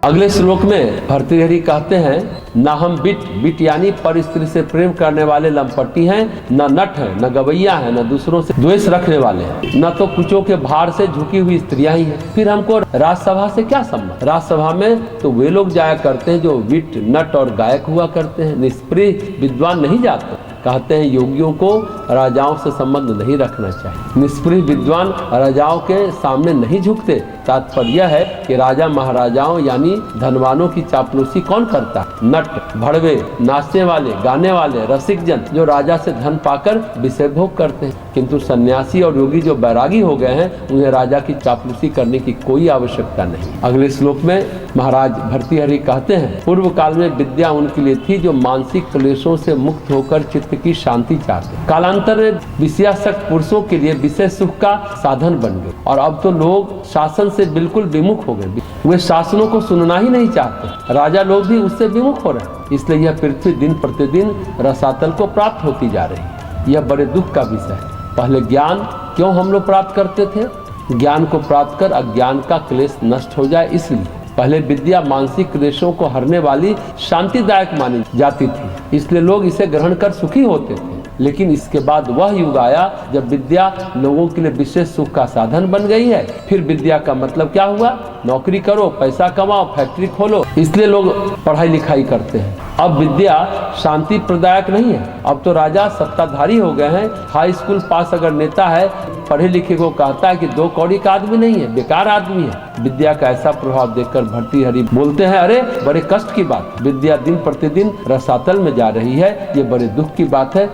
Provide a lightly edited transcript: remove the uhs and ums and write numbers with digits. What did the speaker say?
अगले श्लोक में भर्तृहरि कहते हैं, न हम बिट यानी पर स्त्री से प्रेम करने वाले लंपट्टी हैं, न नट है, न गवैया है, न दूसरों से द्वेष रखने वाले हैं, न तो कुचों के भार से झुकी हुई स्त्रियां ही हैं। फिर हमको राजसभा से क्या संबंध? राजसभा में तो वे लोग जाया करते हैं जो बिट, नट और गायक हुआ करते हैं, निष्प्रिय विद्वान नहीं जाते। कहते हैं योगियों को राजाओं से संबंध नहीं रखना चाहिए। निष्प्रिय विद्वान राजाओं के सामने नहीं झुकते। तात्पर्य है कि राजा महाराजाओं यानी धनवानों की चापलूसी कौन करता है? नट, भड़वे, नाचने वाले, गाने वाले, रसिक जन जो राजा से धन पाकर विषय भोग करते हैं। किंतु सन्यासी और योगी जो बैरागी हो गए हैं, उन्हें राजा की चापलूसी करने की कोई आवश्यकता नहीं। अगले श्लोक में महाराज भर्तृहरि कहते हैं, पूर्व काल में विद्या उनके लिए थी जो मानसिक क्लेशों से मुक्त होकर चित्त की शांति चाहते। कालांतर में विषयासक्त पुरुषों के लिए विषय सुख का साधन बन गए और अब तो लोग शासन से बिल्कुल विमुख हो गए। वे शासनों को सुनना ही नहीं चाहते। राजा लोग भी उससे विमुख हो रहे हैं। इसलिए यह पृथ्वी दिन प्रतिदिन रसातल को प्राप्त होती जा रही है। यह बड़े दुख का विषय है। पहले ज्ञान क्यों हम लोग प्राप्त करते थे? ज्ञान को प्राप्त कर अज्ञान का क्लेश नष्ट हो जाए इसलिए। पहले विद्या मानसिक क्लेशों को हरने वाली शांतिदायक मानी जाती थी, इसलिए लोग इसे ग्रहण कर सुखी होते थे। लेकिन इसके बाद वह युग आया जब विद्या लोगों के लिए विशेष सुख का साधन बन गई है। फिर विद्या का मतलब क्या हुआ? नौकरी करो, पैसा कमाओ, फैक्ट्री खोलो, इसलिए लोग पढ़ाई लिखाई करते हैं। अब विद्या शांति प्रदायक नहीं है। अब तो राजा सत्ताधारी हो गए हैं। हाई स्कूल पास अगर नेता है, पढ़े लिखे को कहता है कि 2 कौड़ी का आदमी नहीं है, बेकार आदमी है। विद्या का ऐसा प्रभाव देखकर भर्तृहरि बोलते हैं, अरे बड़े कष्ट की बात, विद्या दिन प्रतिदिन रसातल में जा रही है, ये बड़े दुख की बात है।